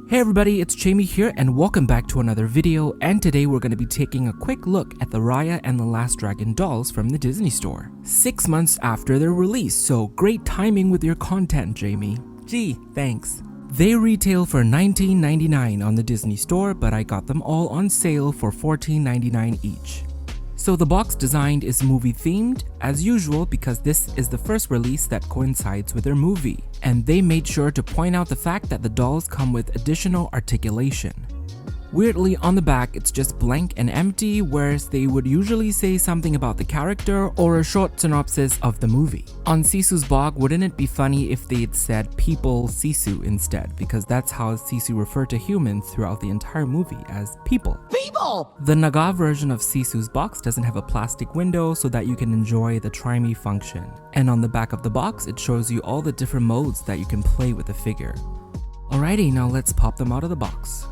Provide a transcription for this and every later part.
Hey everybody, it's Chaymie here and welcome back to another video, and today we're going to be taking a quick look at the Raya and the Last Dragon dolls from the Disney store. 6 months after their release, so great timing with your content, Chaymie. Gee, thanks. They retail for $19.99 on the Disney store, but I got them all on sale for $14.99 each. So the box design is movie themed, as usual, because this is the first release that coincides with their movie. And they made sure to point out the fact that the dolls come with additional articulation. Weirdly, on the back it's just blank and empty, whereas they would usually say something about the character or a short synopsis of the movie. On Sisu's blog, wouldn't it be funny if they'd said people Sisu instead, because that's how Sisu referred to humans throughout the entire movie, as people. People! The Naga version of Sisu's box doesn't have a plastic window so that you can enjoy the Chaymie function. And on the back of the box, it shows you all the different modes that you can play with the figure. Alrighty, now let's pop them out of the box.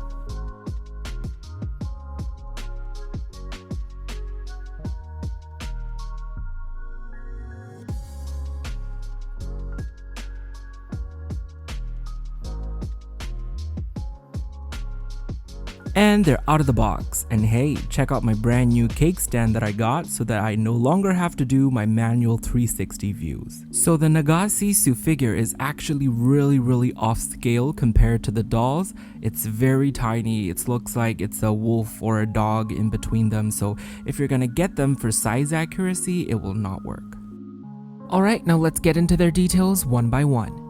And they're out of the box, and hey, check out my brand new cake stand that I got so that I no longer have to do my manual 360 views. So the Naga Sisu figure is actually really off scale compared to the dolls. It's very tiny, it looks like it's a wolf or a dog in between them, so if you're gonna get them for size accuracy, it will not work. Alright, now let's get into their details one by one.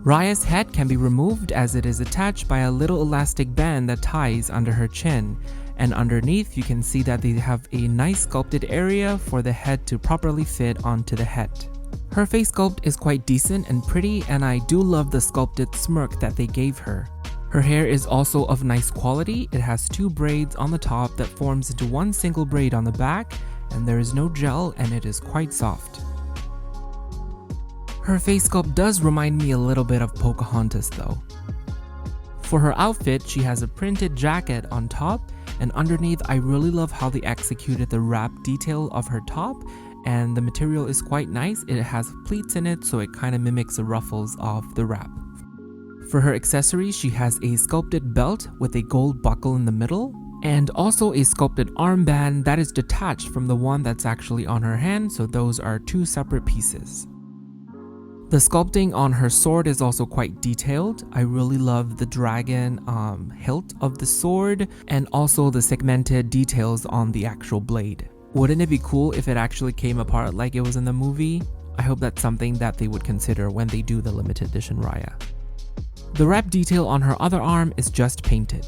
Raya's head can be removed as it is attached by a little elastic band that ties under her chin, and underneath you can see that they have a nice sculpted area for the head to properly fit onto the head. Her face sculpt is quite decent and pretty, and I do love the sculpted smirk that they gave her. Her hair is also of nice quality. It has 2 braids on the top that forms into one single braid on the back, and there is no gel and it is quite soft. Her face sculpt does remind me a little bit of Pocahontas though. For her outfit, she has a printed jacket on top, and underneath I really love how they executed the wrap detail of her top, and the material is quite nice. It has pleats in it, so it kind of mimics the ruffles of the wrap. For her accessories, she has a sculpted belt with a gold buckle in the middle, and also a sculpted armband that is detached from the one that's actually on her hand, so those are 2 separate pieces. The sculpting on her sword is also quite detailed. I really love the dragon hilt of the sword, and also the segmented details on the actual blade. Wouldn't it be cool if it actually came apart like it was in the movie? I hope that's something that they would consider when they do the limited edition Raya. The wrap detail on her other arm is just painted.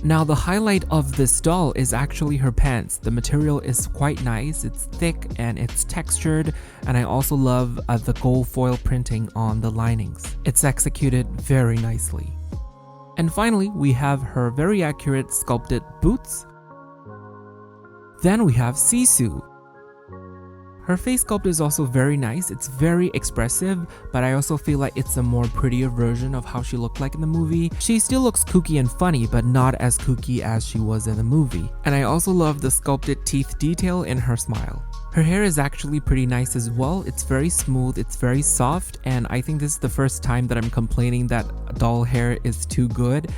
Now the highlight of this doll is actually her pants. The material is quite nice, it's thick and it's textured, and I also love the gold foil printing on the linings. It's executed very nicely. And finally, we have her very accurate sculpted boots. Then we have Sisu. Her face sculpt is also very nice. It's very expressive, but I also feel like it's a more prettier version of how she looked like in the movie. She still looks kooky and funny, but not as kooky as she was in the movie. And I also love the sculpted teeth detail in her smile. Her hair is actually pretty nice as well. It's very smooth, it's very soft, and I think this is the first time that I'm complaining that doll hair is too good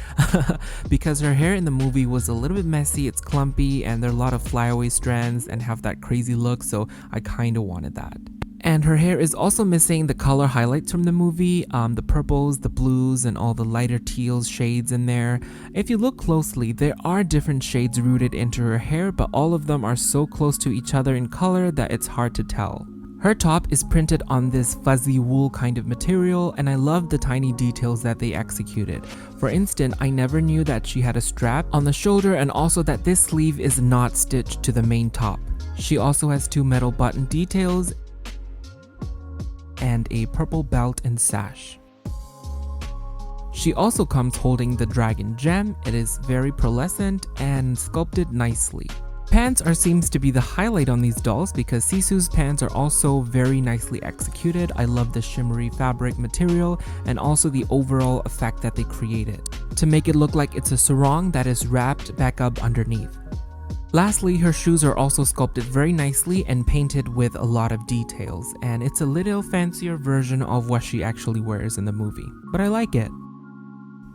because her hair in the movie was a little bit messy, it's clumpy, and there are a lot of flyaway strands and have that crazy look, so I kinda wanted that. And her hair is also missing the color highlights from the movie, the purples, the blues, and all the lighter teals shades in there. If you look closely, there are different shades rooted into her hair, but all of them are so close to each other in color that it's hard to tell. Her top is printed on this fuzzy wool kind of material, and I love the tiny details that they executed. For instance, I never knew that she had a strap on the shoulder, and also that this sleeve is not stitched to the main top. She also has 2 metal button details and a purple belt and sash. She also comes holding the dragon gem. It is very pearlescent and sculpted nicely. Pants seems to be the highlight on these dolls because Sisu's pants are also very nicely executed. I love the shimmery fabric material and also the overall effect that they created to make it look like it's a sarong that is wrapped back up underneath. Lastly, her shoes are also sculpted very nicely and painted with a lot of details, and it's a little fancier version of what she actually wears in the movie, but I like it.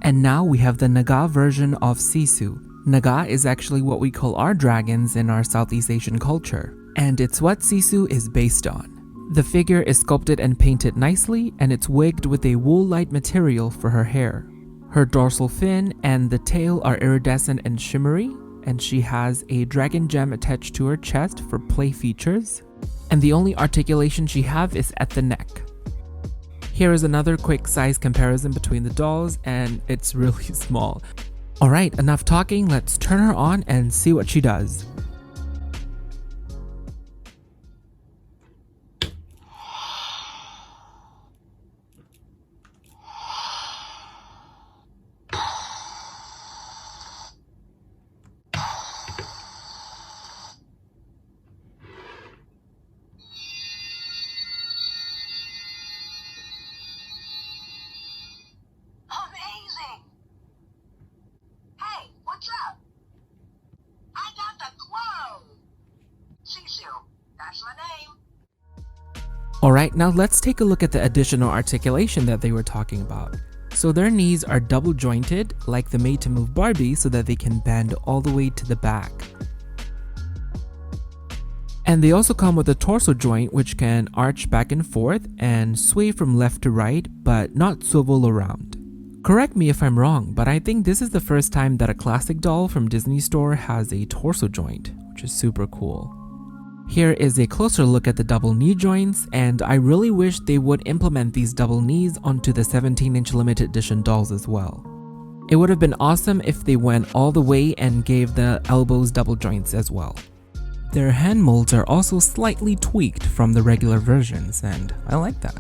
And now we have the Naga version of Sisu. Naga is actually what we call our dragons in our Southeast Asian culture, and it's what Sisu is based on. The figure is sculpted and painted nicely, and it's wigged with a wool-like material for her hair. Her dorsal fin and the tail are iridescent and shimmery, and she has a dragon gem attached to her chest for play features, and the only articulation she have is at the neck. Here is another quick size comparison between the dolls, and it's really small. Alright, enough talking, let's turn her on and see what she does. Amazing! Hey, what's up? I got the glow! Sisu, that's my name. Alright, now let's take a look at the additional articulation that they were talking about. So their knees are double jointed, like the Made to Move Barbie, so that they can bend all the way to the back. And they also come with a torso joint which can arch back and forth and sway from left to right, but not swivel around. Correct me if I'm wrong, but I think this is the first time that a classic doll from Disney Store has a torso joint, which is super cool. Here is a closer look at the double knee joints, and I really wish they would implement these double knees onto the 17-inch limited edition dolls as well. It would have been awesome if they went all the way and gave the elbows double joints as well. Their hand molds are also slightly tweaked from the regular versions, and I like that.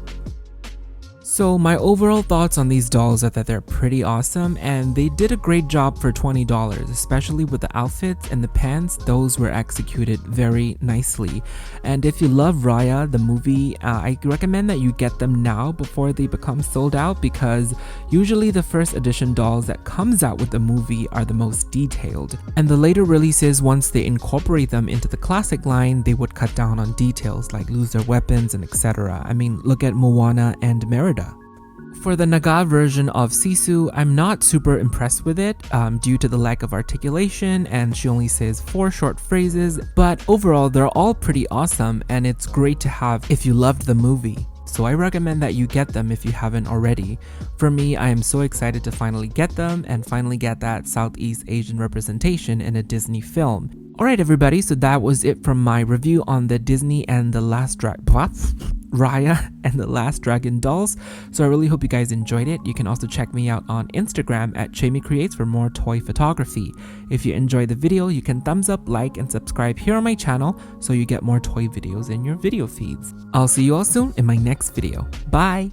So my overall thoughts on these dolls are that they're pretty awesome, and they did a great job for $20, especially with the outfits and the pants. Those were executed very nicely. And if you love Raya, the movie, I recommend that you get them now before they become sold out, because usually the first edition dolls that comes out with the movie are the most detailed. And the later releases, once they incorporate them into the classic line, they would cut down on details like lose their weapons and etc. I mean, look at Moana and Merida. For the Naga version of Sisu, I'm not super impressed with it due to the lack of articulation, and she only says 4 short phrases, but overall they're all pretty awesome, and it's great to have if you loved the movie. So I recommend that you get them if you haven't already. For me, I am so excited to finally get them and finally get that Southeast Asian representation in a Disney film. Alright everybody, so that was it from my review on the Disney and the Raya and the Last Dragon dolls. So I really hope you guys enjoyed it. You can also check me out on Instagram at Chaymie Creates for more toy photography. If you enjoyed the video, you can thumbs up, like, and subscribe here on my channel so you get more toy videos in your video feeds. I'll see you all soon in my next video. Bye!